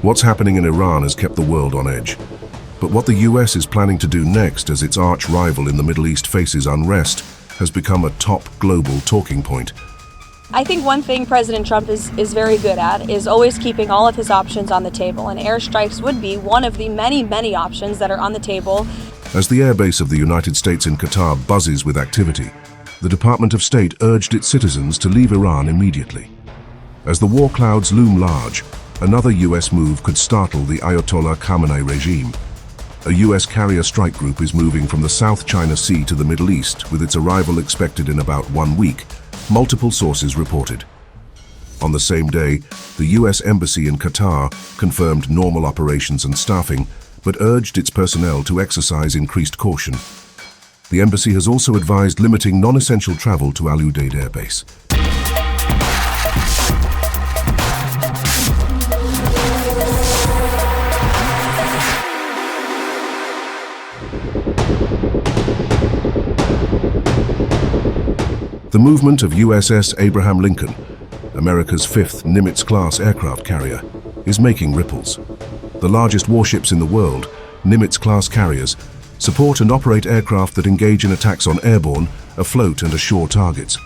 What's happening in Iran has kept the world on edge. But what the US is planning to do next as its arch-rival in the Middle East faces unrest has become a top global talking point. I think one thing President Trump is very good at is always keeping all of his options on the table, and airstrikes would be one of the many options that are on the table. As the airbase of the United States in Qatar buzzes with activity, the Department of State urged its citizens to leave Iran immediately. As the war clouds loom large, another US move could startle the Ayatollah Khamenei regime. A US carrier strike group is moving from the South China Sea to the Middle East, with its arrival expected in about 1 week, multiple sources reported. On the same day, the US Embassy in Qatar confirmed normal operations and staffing, but urged its personnel to exercise increased caution. The embassy has also advised limiting non-essential travel to Udeid Air Base. The movement of USS Abraham Lincoln, America's 5th Nimitz-class aircraft carrier, is making ripples. The largest warships in the world, Nimitz-class carriers, support and operate aircraft that engage in attacks on airborne, afloat and ashore targets.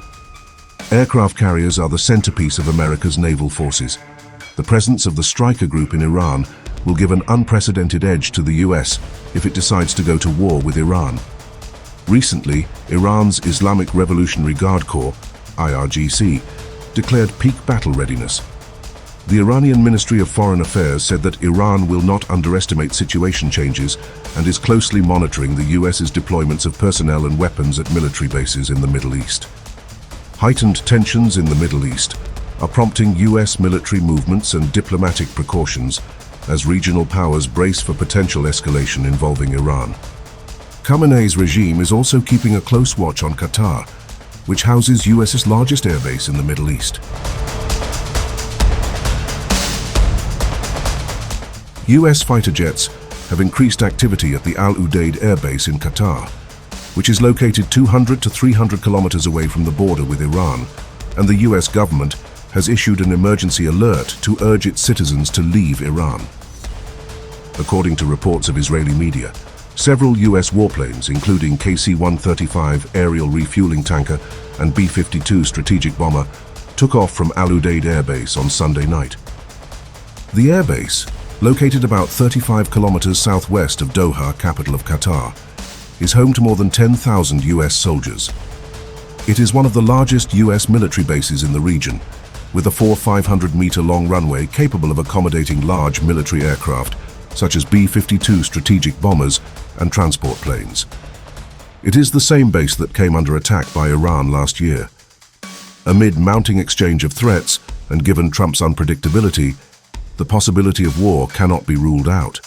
Aircraft carriers are the centerpiece of America's naval forces. The presence of the Stryker Group in Iran will give an unprecedented edge to the US if it decides to go to war with Iran. Recently, Iran's Islamic Revolutionary Guard Corps, IRGC, declared peak battle readiness. The Iranian Ministry of Foreign Affairs said that Iran will not underestimate situation changes and is closely monitoring the US's deployments of personnel and weapons at military bases in the Middle East. Heightened tensions in the Middle East are prompting US military movements and diplomatic precautions as regional powers brace for potential escalation involving Iran. Khamenei's regime is also keeping a close watch on Qatar, which houses US's largest airbase in the Middle East. US fighter jets have increased activity at the Al Udeid Air Base in Qatar, which is located 200 to 300 kilometers away from the border with Iran, and the US government has issued an emergency alert to urge its citizens to leave Iran. According to reports of Israeli media, several US warplanes, including KC-135 aerial refueling tanker and B-52 strategic bomber, took off from Al Udeid Air Base on Sunday night. The airbase, located about 35 kilometers southwest of Doha, capital of Qatar, is home to more than 10,000 US soldiers. It is one of the largest US military bases in the region, with a 500-meter-long runway capable of accommodating large military aircraft, such as B-52 strategic bombers and transport planes. It is the same base that came under attack by Iran last year. Amid mounting exchange of threats, and given Trump's unpredictability, the possibility of war cannot be ruled out.